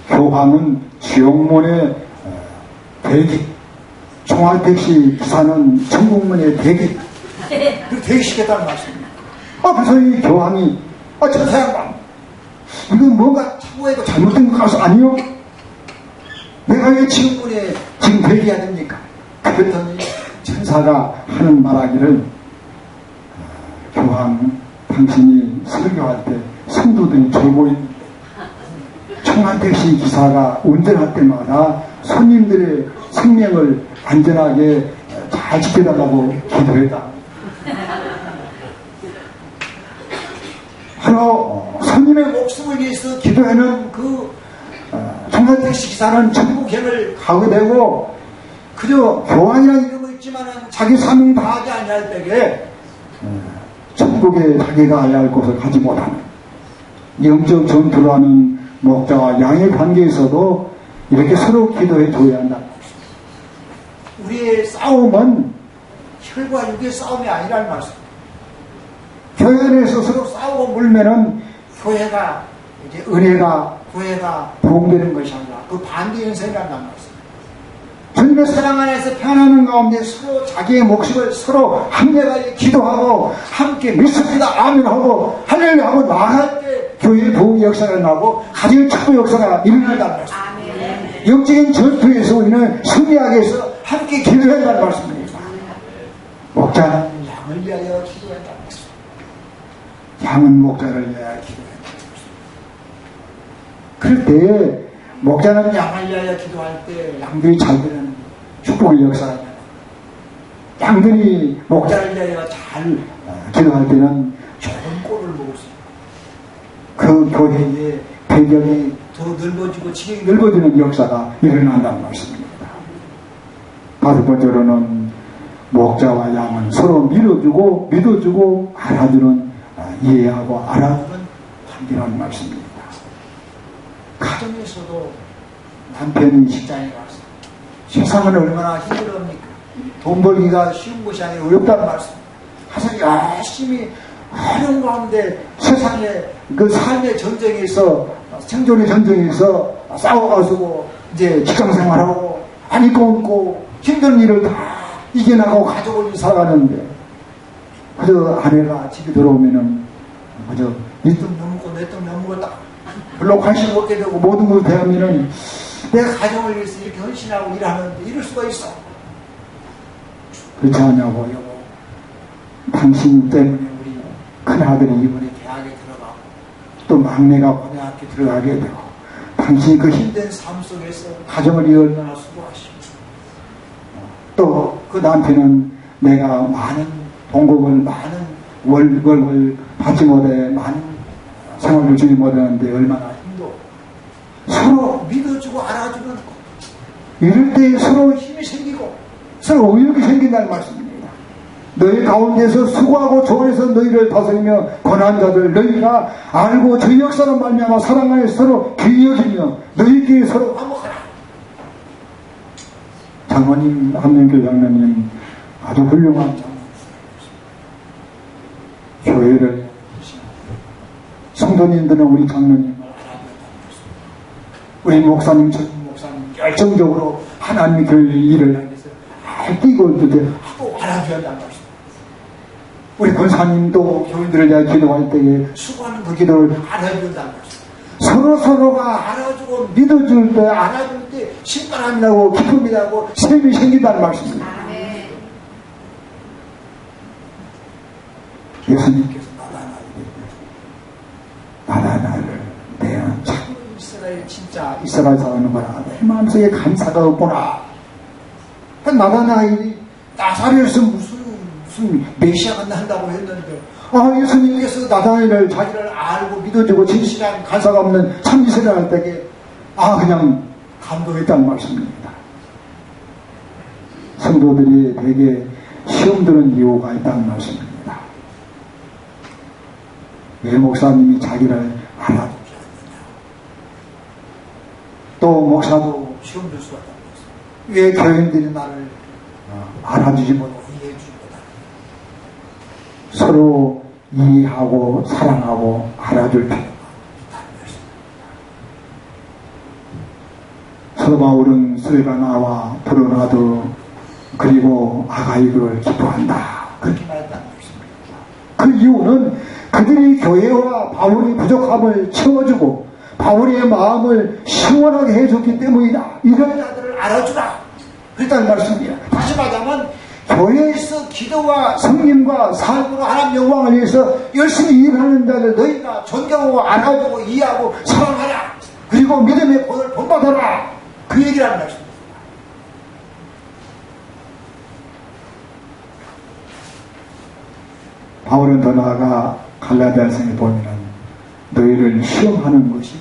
교황은 지옥문의 대기, 청와택시 기사는 천국문의 대기, 그 대기시켰다는 말씀입니다. 그래서 이 교황이 천사 양반 이건 뭔가 차고에도 잘못된 것 같아서 아니요? 내가 왜 지옥문에 지금 대기해야 됩니까? 그랬더니 천사가 하는 말하기를 교황 당신이 설교할 때 성도들이 졸고 있는데 청와택시 기사가 운전할 때마다 손님들의 생명을 안전하게 잘 지켜달라고 기도했다. 바로 손님의 목숨을 위해서 기도하는 그 청와택시 기사는 천국행을 가게 되고 그저 교황이라는 이름은 있지만 자기 사명 다하지 아니할 때에 천국에 자기가 가야 할 곳을 가지 못하는 영적 전투를 하는 목자와 양의 관계에서도 이렇게 서로 기도해 줘야 한다. 우리의 싸움은 혈과 육의 싸움이 아니라는 말씀. 교회 안에서 서로 싸우고 물면은 교회가 이제 은혜가 교회가 부흥되는 것이 아니라 그 반대 현상이란단 말씀. 주님의 사랑 안에서 편안한 가운데 서로 자기의 목숨을 서로 함께하여 기도하고 함께 믿습니다 아멘하고 할렐루야 하고 나갈 때 교회의 부흥 역사가 나고 가정의 축복 역사가 일어난다는 말씀. 영적인 전투에서 우리는 승리하기 위해서 함께 기도해야 한다는 말씀입니다. 목자는 양을 위하여 기도해야 한다는 말씀. 양은 목자를 위하여 기도해야 한다는 말씀. 그럴 때 목자는 양을 위하여 기도할 때 양들이 잘 되는 축복의 역사가 나요. 양들이 목자를 위하여 잘 기도할 때는 좋은 꼴을 먹을 수 있어요. 그 교회의 배경이 더 넓어지고 지경이 넓어지는 역사가 일어난다는 말씀입니다. 다섯 번째로는 목자와 양은 서로 믿어주고 알아주는 이해하고 알아주는 관계라는 말씀입니다. 가정에서도 남편이 직장에 가서 세상은 얼마나 힘들합니까? 돈 벌기가 쉬운 것이 아니라 어렵다는 말씀. 하여튼 열심히 하는 가운데 세상의 그 삶의 전쟁에서 생존의 전쟁에서 싸워가지고 이제 직장생활하고 안 입고 없고 힘든 일을 다 이겨나가고 가족을 살아가는데 그저 아내가 집에 들어오면은 그저 이 등 넘고 내 등 넘고 딱 별로 관심 없게 되고 모든 것을 대하면은 내 가정을 위해서 이렇게 헌신하고 일하는데 이럴 수가 있어. 그렇지 않냐고 여보. 당신 때문에 우리 큰아들이 이번에 대학에 들어가고 또 막내가 고등학교 들어가게 되고 당신이 그 힘든 삶 속에서 가정을 위해 얼마나 수고하시고 또 그 남편은 내가 많은 봉급을 많은 월급을 받지 못해 많은 생활을 주지 못하는데 얼마나 힘들어. 서로 믿어주고 알아주는 것. 이럴 때 서로 힘이 생기고 서로 의욕이 생긴다는 말씀입니다. 너희 가운데서 수고하고 조언해서 너희를 다스리며 권한 자들 너희가 알고 저 역사로 말미암아 사랑 안에 서로 귀히 여기며 너희끼리 서로 화목하라. 장로님, 한명교 장로님 아주 훌륭한 장로님. 교회를 성도님들은 우리 장로님을 우리 목사님, 전 목사님 열정적으로 하나님의 교회 일을 위해서 뛰고 하고 알아줘야 한다는 말씀. 우리 권사님도 교인들을 위해 기도할 때에 수고하는 그 기도를 알아준다는 말씀. 서로가 알아주고 믿어줄 때 알아줄 때 신바람이 나고 기쁨이 나고 샘이 생긴다는 말씀입니다. 예수님께서 나다나를 내가 참 이스라엘 진짜 이스라엘 사는 거라 내 마음속에 감사가 없구나. 나다나엘이 나사렛에서 무슨 메시아가 난다고 했는데 예수님께서 나다나엘을 자기를 알고 믿어주고 진실한 간사가 없는 참 이스라엘 할 때에 그냥 감동했다는 말씀입니다. 성도들이 되게 시험 드는 이유가 있다는 말씀입니다. 왜 목사님이 자기를 알아주지 않느냐. 또 목사도 시험 줄 수가 있다는 말씀. 왜 교인들이 나를 알아주지 못하고 이해해주지 못하고. 서로 이해하고 사랑하고 알아줄 필요가 있다는 말씀. 사도 바울은 스데반나와 브르나도 그리고 아가이를 기도한다. 그렇게 말했다는 말씀입니다. 그 이유는 그들이 교회와 바울의 부족함을 채워주고 바울의 마음을 시원하게 해줬기 때문이다. 이런 자들을 알아주라. 그랬다는 말씀이야. 다시 말하자면 교회에서 기도와 성님과 삶으로 하나님 영광을 위해서 열심히 일하는 자들 너희가 존경하고 알아주고 이해하고 사랑하라. 그리고 믿음의 본을 본받아라. 그 얘기라는 말씀입니다. 바울은 더 나아가 갈라디아서에 보면 너희를 시험하는 것이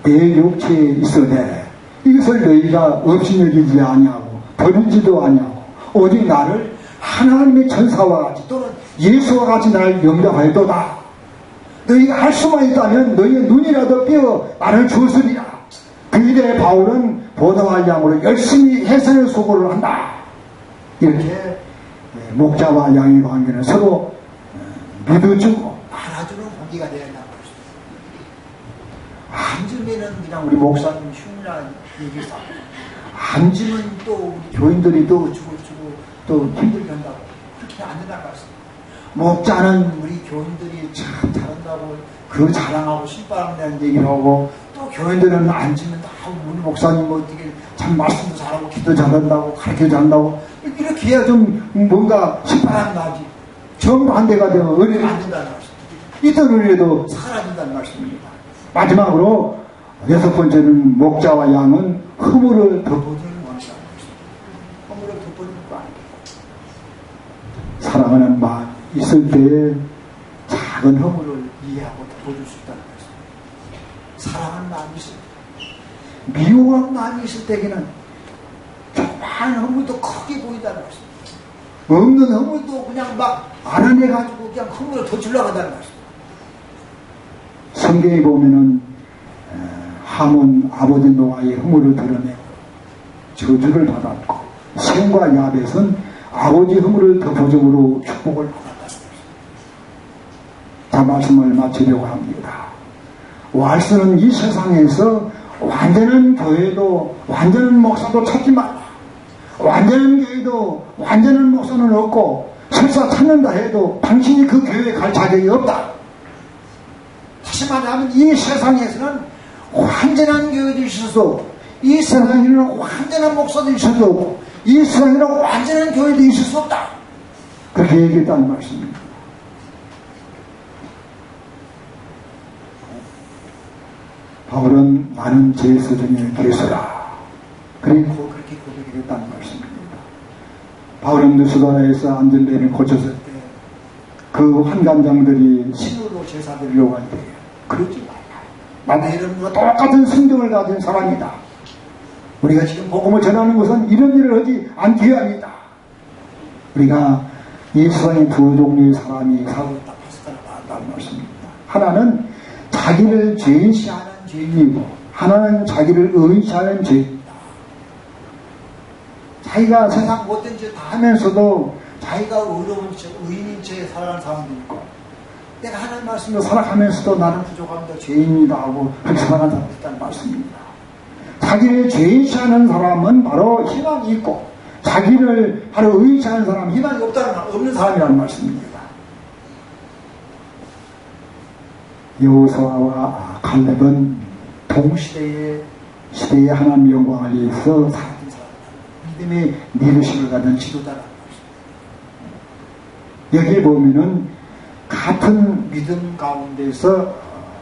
내 육체에 있어되 이것을 너희가 없이 여기지 아니하고 버리지도 아니하고 오직 나를 하나님의 천사와 같이 또는 예수와 같이 날 영접하였도다. 너희가 할 수만 있다면 너희의 눈이라도 떼어 나를 주었으리라. 그 일에 바울은 보도와 양으로 열심히 해선의 수고를 한다. 이렇게 목자와 양의 관계는 서로 믿어주고 알아주는 관계가 되어야 한다고 했습니다. 앉으면은 그냥 우리 목사님 흉이나 얘기사 앉으면 또 우리 교인들이 또 주고 또 힘들게 한다고 그렇게 안 된다고 했습니다. 목자는 우리 교인들이 참 잘한다고 그 자랑하고 신바람 내는 얘기를 하고 또 교인들은 앉으면 다 우리 목사님 어떻게 참 말씀도 잘하고 기도 잘한다고 가르쳐 잘한다고 이렇게 해야 좀 뭔가 신바람 나지. 정반대가 되면 은혜가 안 된다는 말씀입니다. 있던 은혜도 사라진다는 말씀입니다. 마지막으로 6번째는 목자와 양은 허물을 덮어주는 관계다. 허물을 덮어주는 관계. 사랑하는 마음 있을 때에 작은 허물을 이해하고 덮어줄 수 있다는 것입니다. 사랑하는 마음이 있을 때, 미워하는 마음이 있을 때에는 조그마한 허물도 크게 보인다는 것입니다. 없는 허물도 그냥 막 알아내가지고 그냥 허물을 더 주려고 한다는 것입니다. 성경에 보면은 함은 아버지 노아의 허물을 드러내고 저주를 받았고 셈과 야벳은 아버지 허물을 덮어줌으로 축복을 받았다는 것입니다. 자, 말씀을 마치려고 합니다. 왈스는 이 세상에서 완전한 교회도 완전한 목사도 찾지 말라. 완전한 교회도 완전한 목사는 없고 설사 찾는다 해도 당신이 그 교회에 갈 자격이 없다. 다시 말하면 이 세상에서는 완전한 교회도 있을 수 없고 이 세상에는 완전한 목사도 있을 수 없고 이 세상에는 완전한 교회도 있을 수 없다. 그렇게 얘기했다는 말씀입니다. 바울은 나는 제 수준의 괴수라. 그리고 그렇게 고백했다는 말씀입니다. 바울은 누스더라에서 안전벨을 고쳤을 때 그 환관장들이 신으로 제사 드리려고 할 때 그러지 말라. 나도 여러분과 똑같은 성경을 가진 사람이다. 우리가 지금 복음을 전하는 것은 이런 일을 하지 않기 합니다. 우리가 이 세상에 두 종류의 사람이 살고 있다. 파스타라고 말씀입니다. 하나는 자기를 죄인시하는 죄인이고 하나는 자기를 의인시하는 죄인이다. 자기가 세상 못된 짓 다 하면서도 자기가 의로운 채, 의인인 채 살아가는 사람도 있고 내가 하나님 말씀으로 살아가면서도 나는 부족합니다. 죄인이다 하고 그렇게 살아가는 사람도 있다는 말씀입니다. 자기를 죄인시하는 사람은 바로 희망이 있고 자기를 바로 의인시하는 사람은 희망이 없는 사람이라는 말씀입니다. 여호수아와 갈렙은 동시대의 하나님 영광을 위해서 살아진 사람입니다. 믿음의 리더십을 가진 지도자라는 여기에 보면은 같은 믿음 가운데서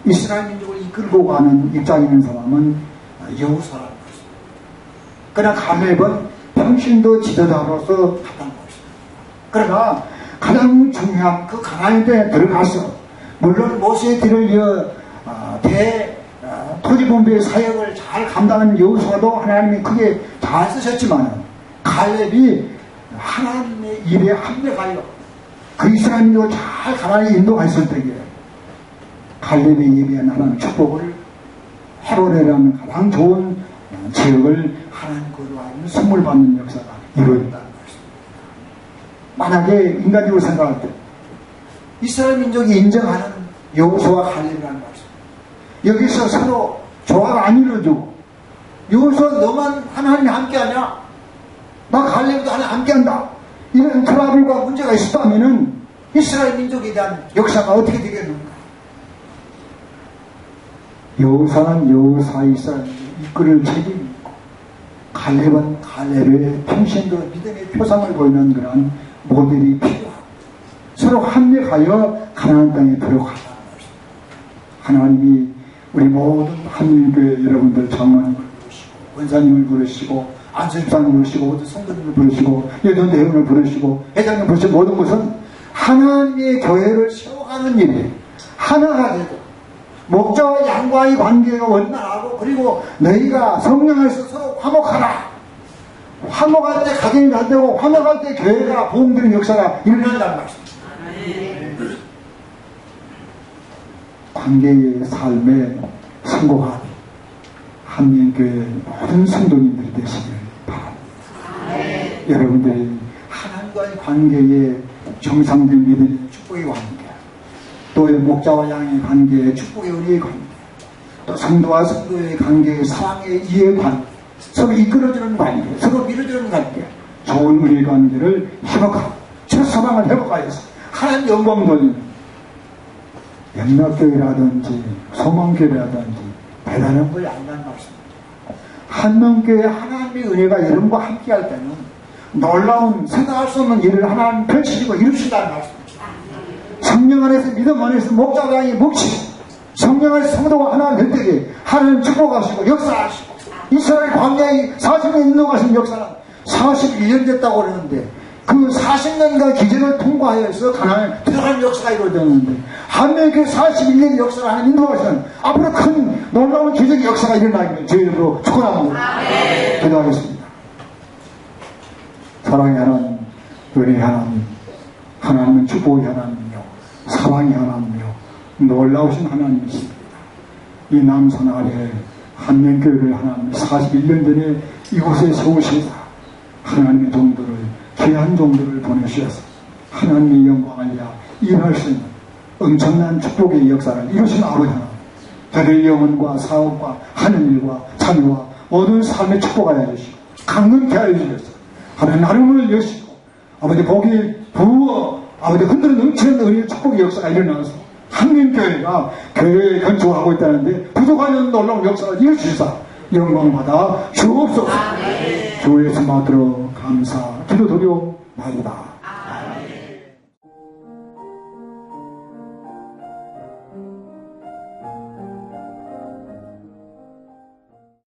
이스라엘 민족을 이끌고 가는 입장에 있는 사람은 여호수아라는 것입니다. 그러나 갈렙은 평신도 지도자로서 갔다는 것입니다. 그러나 가장 중요한 그 가나안 땅에 들어가서 물론 모세의 뒤를 이어 토지분배의 사역을 잘 감당하는 여호수아도 하나님이 크게 잘 쓰셨지만 갈렙이 하나님의 일에 합력하여 그 이스라엘 민족을 잘 가만히 인도했을 때에 갈렙의 예비한 하나님의 축복을 헤로데라는 가장 좋은 지역을 하나님 거룩하는 선물 받는 역사가 이루어진다는 것입니다. 만약에 인간적으로 생각할 때 이스라엘 민족이 인정하는 여호수아와 갈렙이라는 말씀 여기서 서로 조화가 안 이루어지고 여호수아 너만 하나님이 함께하냐 나 갈렙도 하나님 함께한다 이런 트러블과 문제가 있었다면 이스라엘 민족에 대한 역사가 어떻게 되겠는가? 여호사는 여호사의 이스라엘 이끌을 책임이 있고 갈렙은 갈렙의 평신도 믿음의 표상을 보이는 그런 모델이 필요하고 서로 합력하여 가나안 땅에 들어가다는 것입니다. 하나님이 우리 모든 한민교회 여러분들 장로님을 부르시고 원사님을 부르시고 안수집사님을 부르시고 모든 성도님을 부르시고 여전 대원을 부르시고 회장님 부르시고 모든 것은 하나님의 교회를 세워가는 일이 하나가 되고 목자와 양과의 관계가 원만하고 그리고 너희가 성령에서 서로 화목하라. 화목할 때 가정이 잘 되고 화목할 때 교회가 보응되는 역사가 일어난다는 말씀입니다. 관계의 삶에 성공한 한민교회 모든 성도님들이 되시길 바랍니다. 여러분들이 하나님과의 관계에 정상된 믿음의 축복의 관계, 또 목자와 양의 관계에 축복의 은혜의 관계, 또 성도와 성도의 관계에 사랑의 이해의 관계, 서로 이끌어주는 관계, 서로 밀어주는 관계, 좋은 은혜의 관계를 회복하고 첫소망을 회복하여서 하나님 영광 돌리는 연락교회라든지 소망교회라든지 대단한 걸 안다는 말씀입니다. 한명교회 하나님의 은혜가 여러분과 함께할 때는 놀라운 생각할 수 없는 일을 하나님 펼치시고 이루신다는 말씀입니다. 성령 안에서 믿음 안에서 목자와 양이 묵히시고 성령 안에서 성도가 하나 될 때에 하나님 축복하시고 역사하시고 이스라엘 광야에 40년 인도하신 역사는 41년 됐다고 그러는데 그 40년간 기적을 통과하여서 가나안에 들어가는 역사가 이루어졌는데 한명교회 41년 역사를 하는 인도하시는 앞으로 큰 놀라운 기적의 역사가 일어나기를 저희 이름으로 축원합니다. 기도하겠습니다. 사랑의 하나님, 은혜의 하나님, 하나님은 축복의 하나님이요 사랑의 하나님이요 놀라우신 하나님이십니다. 이 남산 아래 한명교회를 하나님 41년 전에 이곳에 세우시사 하나님의 종들을 귀한 종들을 보내주셔서 하나님의 영광을 위하 일할 수 있는 엄청난 축복의 역사를 이루신 아버지 하나님, 저들의 영혼과 사업과 하는 일과 자녀와 모든 삶에 축복하여 주시고 강건케 하여 주셔서 하나님 나름을 여시고 아버지 복이 부어 아버지 흔들어 넘치는 은혜의 축복의 역사가 일어나서 한민교회가 교회에 건축하고 있다는데 부족한 놀라운 역사가 이루시사 영광받아 주옵소서. 주의 말씀을 들어 감사 기도드려 나이다.